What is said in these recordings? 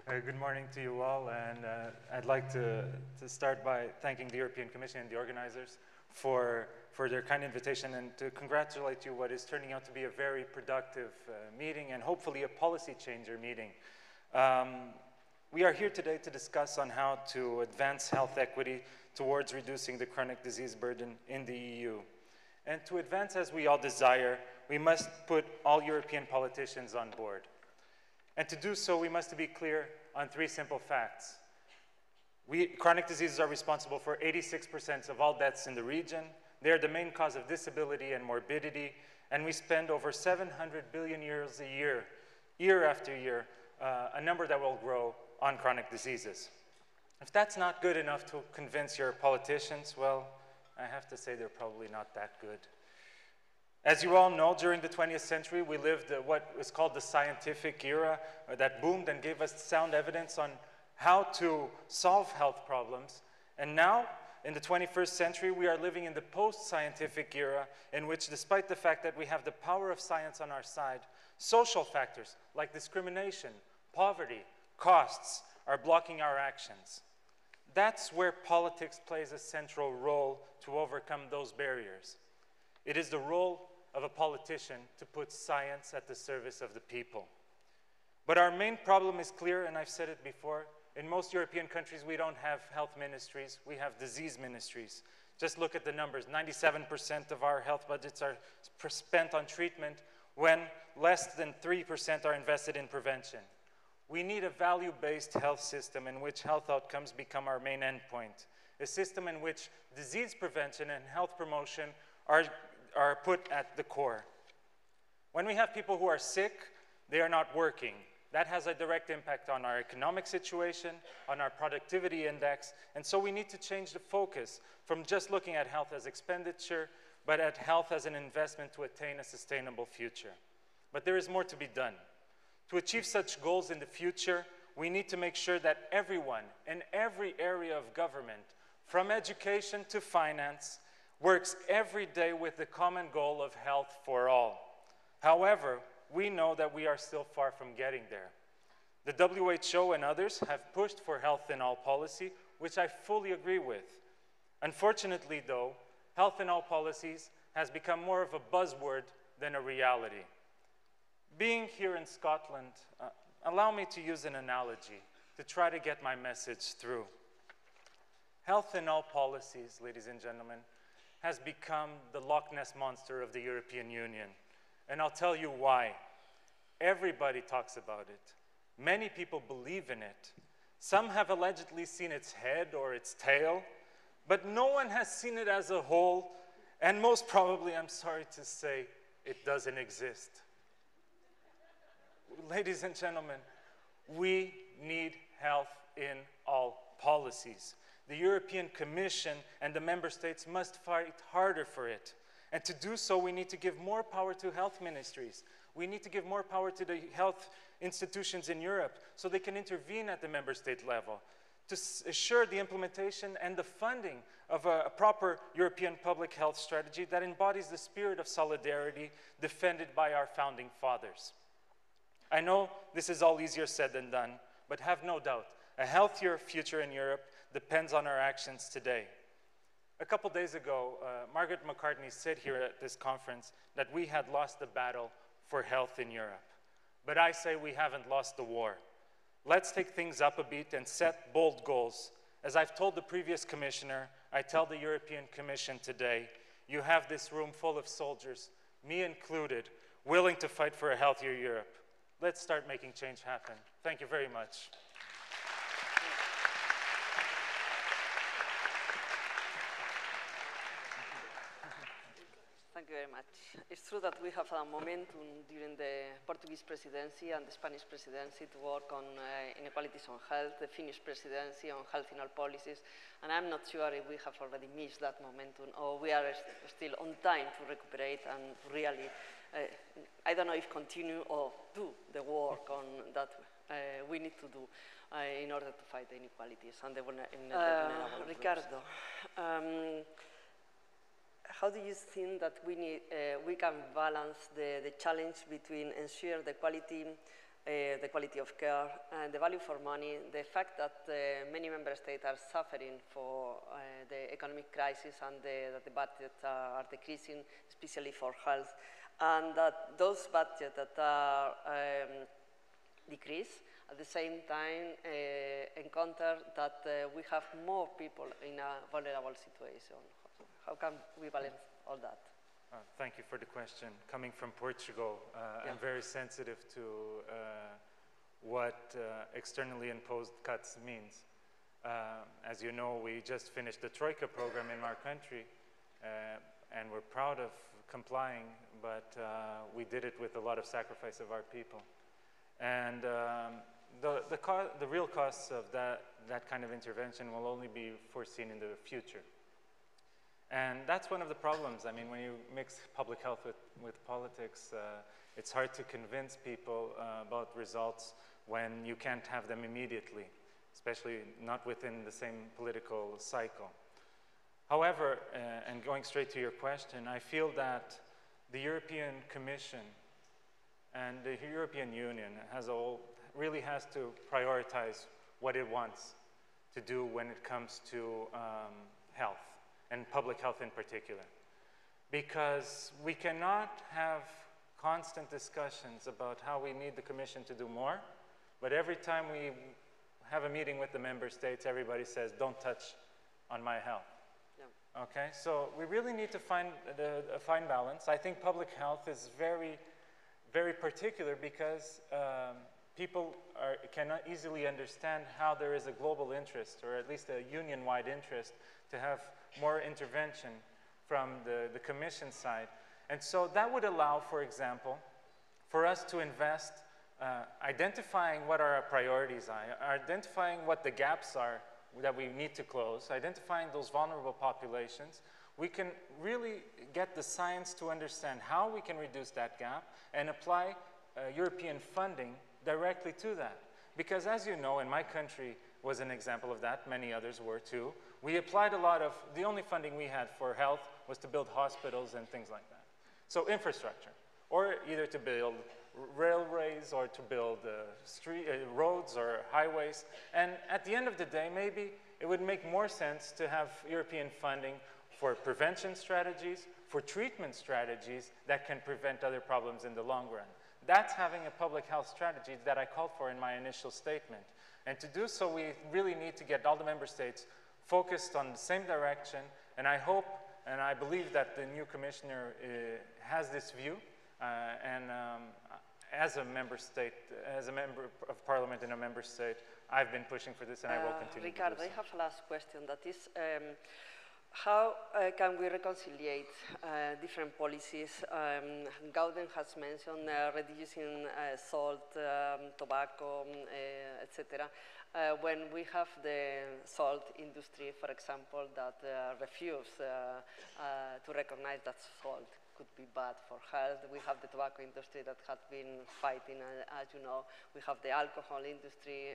Good morning to you all, and I'd like to start by thanking the European Commission and the organizers for their kind invitation, and to congratulate you what is turning out to be a very productive meeting and hopefully a policy changer meeting. We are here today to discuss on how to advance health equity towards reducing the chronic disease burden in the EU. And to advance as we all desire, we must put all European politicians on board. And to do so, we must be clear on three simple facts. Chronic diseases are responsible for 86% of all deaths in the region. They are the main cause of disability and morbidity, and we spend over 700 billion euros a year, year after year, a number that will grow on chronic diseases. If that's not good enough to convince your politicians, well, I have to say they're probably not that good. As you all know, during the 20th century, we lived what is called the scientific era that boomed and gave us sound evidence on how to solve health problems. And now, in the 21st century, we are living in the post-scientific era in which, despite the fact that we have the power of science on our side, social factors like discrimination, poverty, costs are blocking our actions. That's where politics plays a central role to overcome those barriers. It is the role of a politician to put science at the service of the people. But our main problem is clear, and I've said it before. In most European countries, we don't have health ministries, we have disease ministries. Just look at the numbers. 97% of our health budgets are spent on treatment when less than 3% are invested in prevention. We need a value-based health system in which health outcomes become our main endpoint. A system in which disease prevention and health promotion are put at the core. When we have people who are sick, they are not working. That has a direct impact on our economic situation, on our productivity index, and so we need to change the focus from just looking at health as expenditure, but at health as an investment to attain a sustainable future. But there is more to be done. To achieve such goals in the future, we need to make sure that everyone in every area of government, from education to finance, works every day with the common goal of health for all. However, we know that we are still far from getting there. The WHO and others have pushed for health in all policy, which I fully agree with. Unfortunately, though, health in all policies has become more of a buzzword than a reality. Being here in Scotland, allow me to use an analogy to try to get my message through. Health in all policies, ladies and gentlemen, has become the Loch Ness Monster of the European Union. And I'll tell you why. Everybody talks about it. Many people believe in it. Some have allegedly seen its head or its tail, but no one has seen it as a whole, and most probably, I'm sorry to say, it doesn't exist. Ladies and gentlemen, we need health in all policies. The European Commission and the member states must fight harder for it. And to do so, we need to give more power to health ministries. We need to give more power to the health institutions in Europe so they can intervene at the member state level to assure the implementation and the funding of a proper European public health strategy that embodies the spirit of solidarity defended by our founding fathers. I know this is all easier said than done, but have no doubt, a healthier future in Europe depends on our actions today. A couple days ago, Margaret McCartney said here at this conference that we had lost the battle for health in Europe. But I say we haven't lost the war. Let's take things up a beat and set bold goals. As I've told the previous commissioner, I tell the European Commission today, you have this room full of soldiers, me included, willing to fight for a healthier Europe. Let's start making change happen. Thank you very much. Thank you very much. It's true that we have a momentum during the Portuguese presidency and the Spanish presidency to work on inequalities on health, the Finnish presidency on health in all policies, and I'm not sure if we have already missed that momentum or we are still on time to recuperate and really, I don't know if continue or do the work on that we need to do in order to fight the inequalities and the vulnerable groups. Ricardo, how do you think that we can balance the challenge between ensure the quality the quality of care, and the value for money, the fact that many member states are suffering for the economic crisis and that the budgets are decreasing, especially for health, and that those budgets that are decreased at the same time encounter that we have more people in a vulnerable situation. How can we balance all that? Thank you for the question. Coming from Portugal, I'm very sensitive to what externally imposed cuts means. As you know, we just finished the Troika program in our country, and we're proud of complying, but we did it with a lot of sacrifice of our people. And the real costs of that kind of intervention will only be foreseen in the future. And that's one of the problems. I mean, when you mix public health with politics, it's hard to convince people about results when you can't have them immediately, especially not within the same political cycle. However, and going straight to your question, I feel that the European Commission and the European Union as a whole really has to prioritize what it wants to do when it comes to health, and public health in particular. Because we cannot have constant discussions about how we need the Commission to do more, but every time we have a meeting with the member states, everybody says, don't touch on my health. Yeah. Okay, so we really need to find a fine balance. I think public health is very, very particular because people cannot easily understand how there is a global interest, or at least a union-wide interest, to have more intervention from the Commission side. And so that would allow, for example, for us to invest identifying what our priorities are, identifying what the gaps are that we need to close, identifying those vulnerable populations. We can really get the science to understand how we can reduce that gap and apply European funding directly to that. Because as you know, in my country was an example of that, many others were too. We applied a lot of, the only funding we had for health was to build hospitals and things like that. So infrastructure, or either to build railways or to build roads or highways. And at the end of the day, maybe it would make more sense to have European funding for prevention strategies, for treatment strategies that can prevent other problems in the long run. That's having a public health strategy that I called for in my initial statement. And to do so, we really need to get all the member states focused on the same direction. And I hope and I believe that the new commissioner has this view. As a member state, as a member of parliament in a member state, I've been pushing for this and I will continue Ricardo, to do so. I have a last question that is, how can we reconcile different policies? Gauden has mentioned reducing salt, tobacco, etc. When we have the salt industry, for example, that refuse to recognize that salt could be bad for health. We have the tobacco industry that has been fighting, as you know. We have the alcohol industry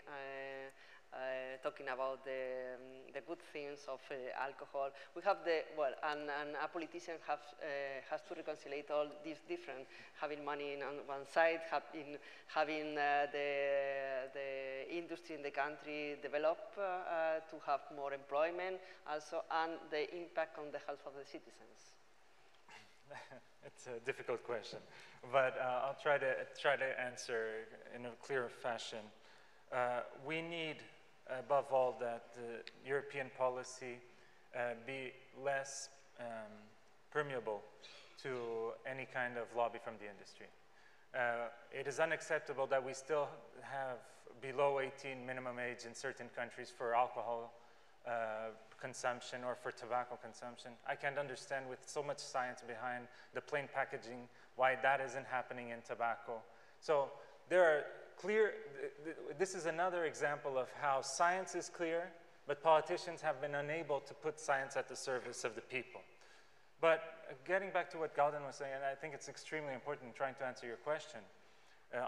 talking about the good things of alcohol. We have the, well, and a politician has to reconcile all these different, having money on one side, having the industry in the country develop to have more employment also, and the impact on the health of the citizens. It's a difficult question, but I'll try to answer in a clear fashion. We need, above all, that the European policy be less permeable to any kind of lobby from the industry. It is unacceptable that we still have below 18 minimum age in certain countries for alcohol consumption or for tobacco consumption. I can't understand, with so much science behind the plain packaging, why that isn't happening in tobacco. So there are clear, this is another example of how science is clear, but politicians have been unable to put science at the service of the people. But getting back to what Gauden was saying, and I think it's extremely important in trying to answer your question,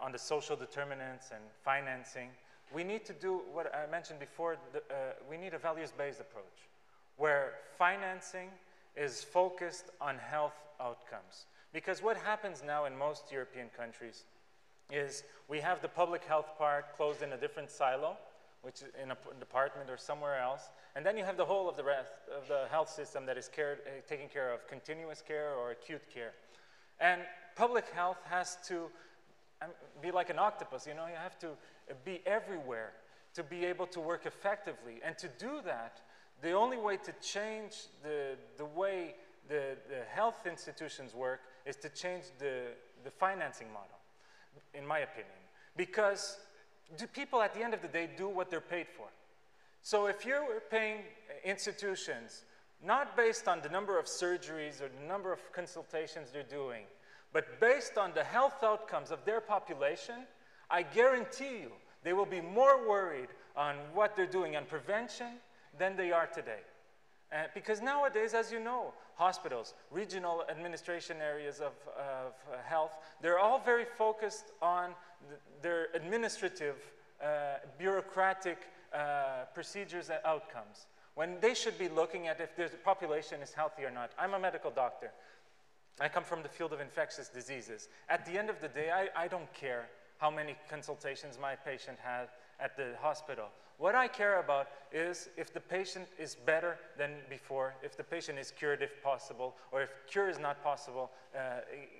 on the social determinants and financing, we need to do what I mentioned before, we need a values-based approach, where financing is focused on health outcomes. Because what happens now in most European countries is we have the public health part closed in a different silo, which is in a department or somewhere else, and then you have the whole of the rest of the health system that is taking care of continuous care or acute care. And public health has to be like an octopus, you know, you have to be everywhere to be able to work effectively. And to do that, the only way to change the way the health institutions work is to change the financing model, in my opinion. Because people at the end of the day do what they're paid for. So if you're paying institutions not based on the number of surgeries or the number of consultations they're doing, but based on the health outcomes of their population, I guarantee you they will be more worried on what they're doing on prevention than they are today. Because nowadays, as you know, hospitals, regional administration areas of health, they're all very focused on their administrative, bureaucratic procedures and outcomes, when they should be looking at if the population is healthy or not. I'm a medical doctor. I come from the field of infectious diseases. At the end of the day, I don't care how many consultations my patient had at the hospital. What I care about is if the patient is better than before, if the patient is cured if possible, or if cure is not possible,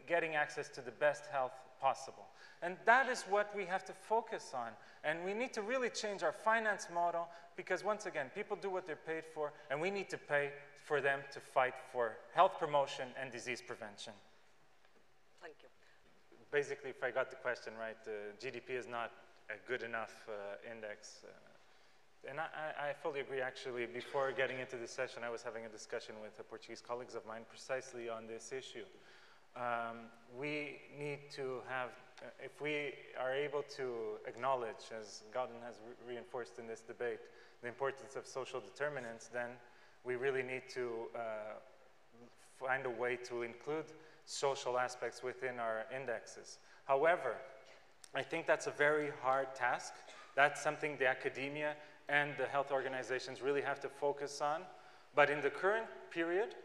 getting access to the best health possible. And that is what we have to focus on. And we need to really change our finance model because, once again, people do what they're paid for, and we need to pay for them to fight for health promotion and disease prevention. Thank you. Basically, if I got the question right, GDP is not a good enough index. And I fully agree, actually. Before getting into this session, I was having a discussion with Portuguese colleagues of mine precisely on this issue. We need to have, if we are able to acknowledge, as Gordon has reinforced in this debate, the importance of social determinants, then we really need to find a way to include social aspects within our indexes. However, I think that's a very hard task. That's something the academia and the health organizations really have to focus on. But in the current period,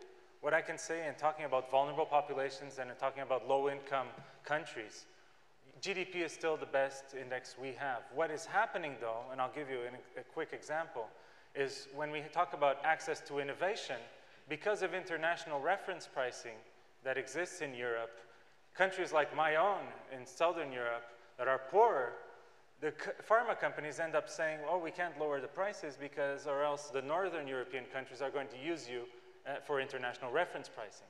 what I can say in talking about vulnerable populations and in talking about low-income countries, GDP is still the best index we have. What is happening, though, and I'll give you a quick example, is when we talk about access to innovation, because of international reference pricing that exists in Europe, countries like my own in Southern Europe that are poorer, the pharma companies end up saying, oh, we can't lower the prices because or else the Northern European countries are going to use you for international reference pricing.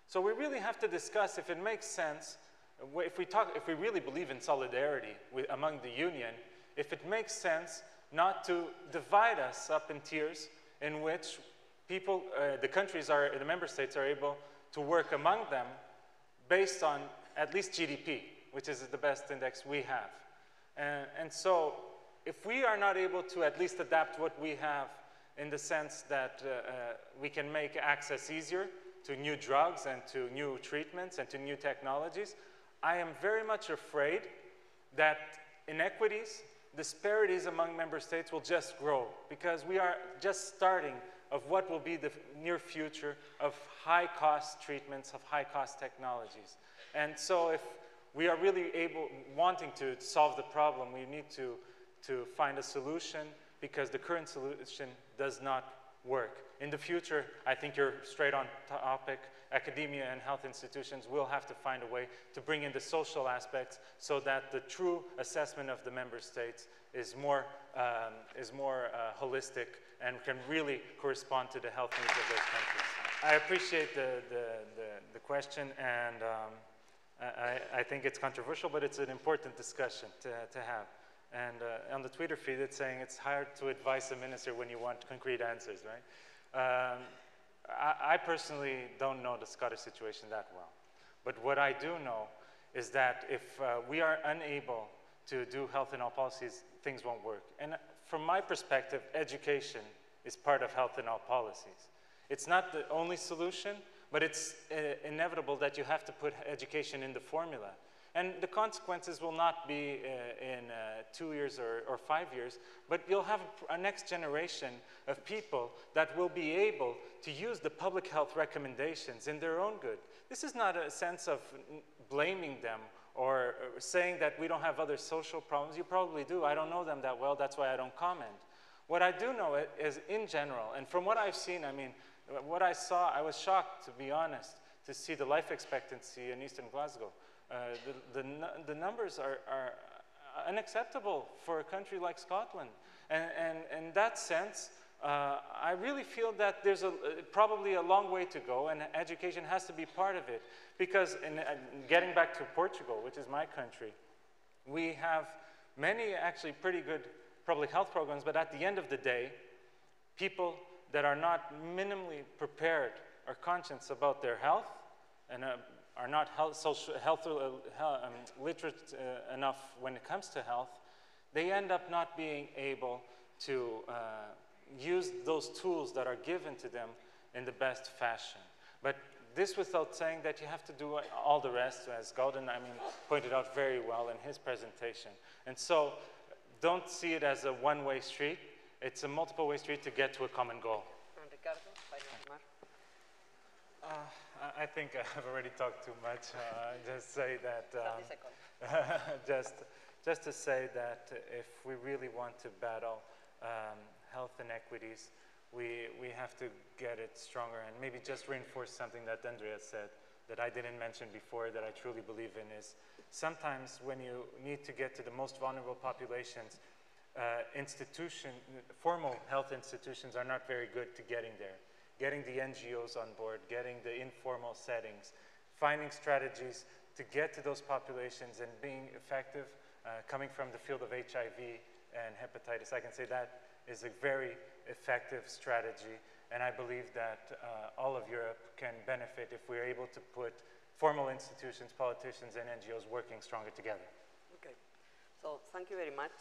So we really have to discuss if it makes sense, if we really believe in solidarity among the Union, if it makes sense not to divide us up in tiers in which people, the member states are able to work among them based on at least GDP, which is the best index we have. And so if we are not able to at least adapt what we have in the sense that we can make access easier to new drugs and to new treatments and to new technologies, I am very much afraid that inequities, disparities among member states will just grow because we are just starting of what will be the near future of high-cost treatments, of high-cost technologies. And so if we are really wanting to solve the problem, we need to find a solution because the current solution does not work. In the future, I think you're straight on topic. Academia and health institutions will have to find a way to bring in the social aspects so that the true assessment of the member states is more holistic and can really correspond to the health needs of those countries. I appreciate the question, and I think it's controversial, but it's an important discussion to have. And on the Twitter feed, it's saying it's hard to advise a minister when you want concrete answers, right? I personally don't know the Scottish situation that well. But what I do know is that if we are unable to do health in all policies, things won't work. And from my perspective, education is part of health in all policies. It's not the only solution, but it's inevitable that you have to put education in the formula. And the consequences will not be in 2 years or 5 years, but you'll have a next generation of people that will be able to use the public health recommendations in their own good. This is not a sense of blaming them or saying that we don't have other social problems. You probably do. I don't know them that well. That's why I don't comment. What I do know is in general, and from what I've seen, I mean, what I saw, I was shocked, to be honest, to see the life expectancy in Eastern Glasgow. The numbers are unacceptable for a country like Scotland. And in that sense, I really feel that there's probably a long way to go, and education has to be part of it. Because getting back to Portugal, which is my country, we have many actually pretty good public health programs, but at the end of the day, people that are not minimally prepared or conscious about their health and are not literate enough when it comes to health, they end up not being able to use those tools that are given to them in the best fashion. But this without saying that you have to do all the rest, as Gordon, pointed out very well in his presentation. And so, don't see it as a one-way street. It's a multiple-way street to get to a common goal. And Ricardo, final remark. I think I've already talked too much. Just say that. 30 seconds. just to say that if we really want to battle health inequities, we have to get it stronger, and maybe just reinforce something that Andrea said that I didn't mention before, that I truly believe in, is sometimes when you need to get to the most vulnerable populations, formal health institutions are not very good to getting there. Getting the NGOs on board, getting the informal settings, finding strategies to get to those populations and being effective. Coming from the field of HIV and hepatitis, I can say that is a very effective strategy, and I believe that all of Europe can benefit if we're able to put formal institutions, politicians, and NGOs working stronger together. Okay, so thank you very much.